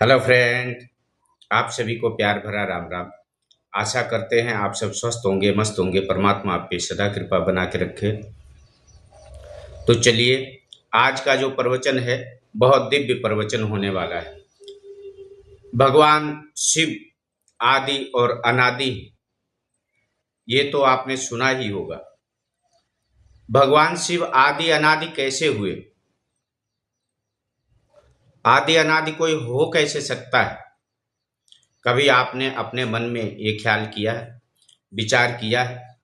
Hello friend. आप सभी को प्यार भरा राम राम। आशा करते हैं आप सब स्वस्थ होंगे, मस्त होंगे। परमात्मा आप पे सदा कृपा बना के रखे। तो चलिए, आज का जो प्रवचन है बहुत दिव्य प्रवचन होने वाला है। भगवान शिव आदि और अनादि, ये तो आपने सुना ही होगा। भगवान शिव आदि अनादि कैसे हुए? आदि अनादि कोई हो कैसे सकता है? कभी आपने अपने मन में ये ख्याल किया है, विचार किया है?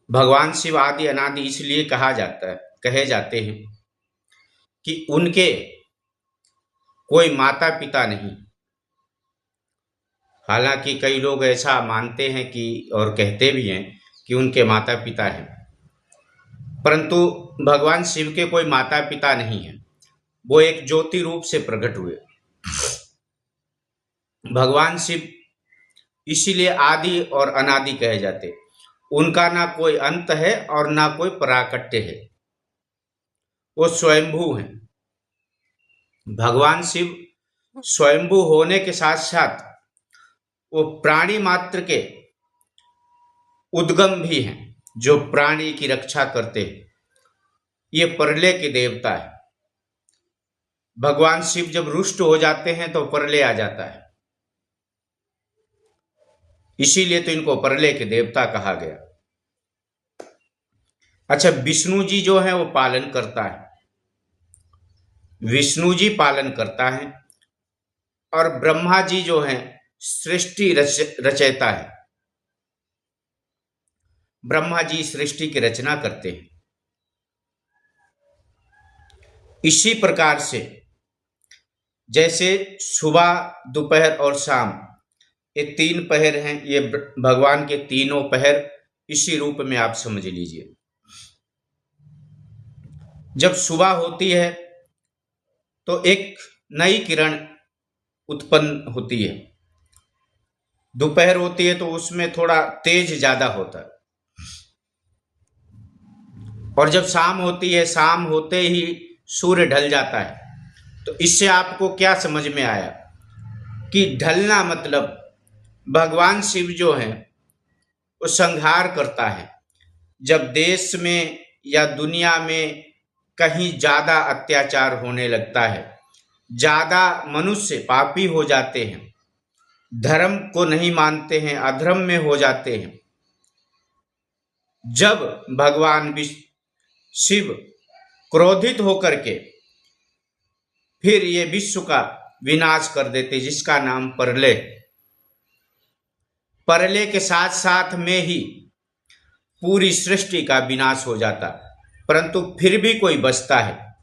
भगवान शिव आदि अनादि इसलिए कहे जाते हैं कि उनके कोई माता पिता नहीं। हालांकि कई लोग ऐसा मानते हैं कि और कहते भी हैं कि उनके माता पिता हैं, परंतु भगवान शिव के कोई माता पिता नहीं है। वो एक ज्योति रूप से प्रकट हुए। भगवान शिव इसीलिए आदि और अनादि कहे जाते। उनका ना कोई अंत है और ना कोई प्राकट्य है। वो स्वयंभू हैं। भगवान शिव स्वयंभू होने के साथ साथ वो प्राणी मात्र के उद्गम भी हैं, जो प्राणी की रक्षा करते हैं। ये प्रलय के देवता है। भगवान शिव जब रुष्ट हो जाते हैं तो प्रलय आ जाता है। इसीलिए तो इनको प्रलय के देवता कहा गया। अच्छा, विष्णु जी जो है वो पालन करता है। विष्णु जी पालन करता है और ब्रह्मा जी जो है सृष्टि रचयिता है। ब्रह्मा जी सृष्टि की रचना करते हैं। इसी प्रकार से जैसे सुबह, दोपहर और शाम, ये तीन पहर हैं। ये भगवान के तीनों पहर इसी रूप में आप समझ लीजिए। जब सुबह होती है तो एक नई किरण उत्पन्न होती है। दोपहर होती है तो उसमें थोड़ा तेज ज्यादा होता है। और जब शाम होती है, शाम होते ही सूर्य ढल जाता है। तो इससे आपको क्या समझ में आया कि ढलना मतलब भगवान शिव जो है वो संहार करता है। जब देश में या दुनिया में कहीं ज्यादा अत्याचार होने लगता है, ज्यादा मनुष्य पापी हो जाते हैं, धर्म को नहीं मानते हैं, अधर्म में हो जाते हैं, जब भगवान शिव क्रोधित होकर के फिर ये विश्व का विनाश कर देते, जिसका नाम प्रलय। प्रलय के साथ साथ में ही पूरी सृष्टि का विनाश हो जाता, परंतु फिर भी कोई बचता है।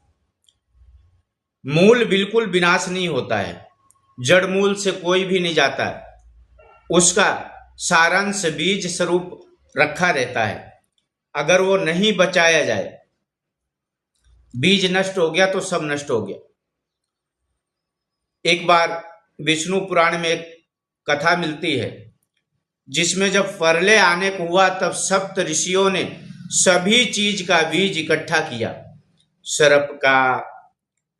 मूल बिल्कुल विनाश नहीं होता है, जड़ मूल से कोई भी नहीं जाता है। उसका सारांश बीज स्वरूप रखा रहता है। अगर वो नहीं बचाया जाए, बीज नष्ट हो गया तो सब नष्ट हो गया। एक बार विष्णु पुराण में एक कथा मिलती है, जिसमें जब प्रलय आने को हुआ तब सप्त ऋषियों ने सभी चीज का बीज इकट्ठा किया। सर्प का,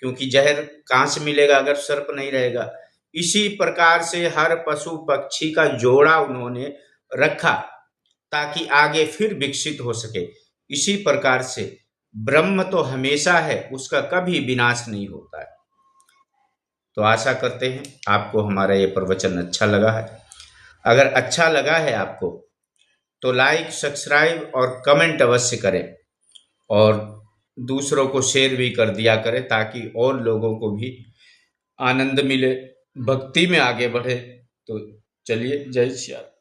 क्योंकि जहर कहां से मिलेगा अगर सर्प नहीं रहेगा। इसी प्रकार से हर पशु पक्षी का जोड़ा उन्होंने रखा ताकि आगे फिर विकसित हो सके। इसी प्रकार से ब्रह्म तो हमेशा है, उसका कभी विनाश नहीं होता है। तो आशा करते हैं आपको हमारा ये प्रवचन अच्छा लगा है। अगर अच्छा लगा है आपको तो लाइक, सब्सक्राइब और कमेंट अवश्य करें, और दूसरों को शेयर भी कर दिया करें ताकि और लोगों को भी आनंद मिले, भक्ति में आगे बढ़े। तो चलिए, जय श्री राम।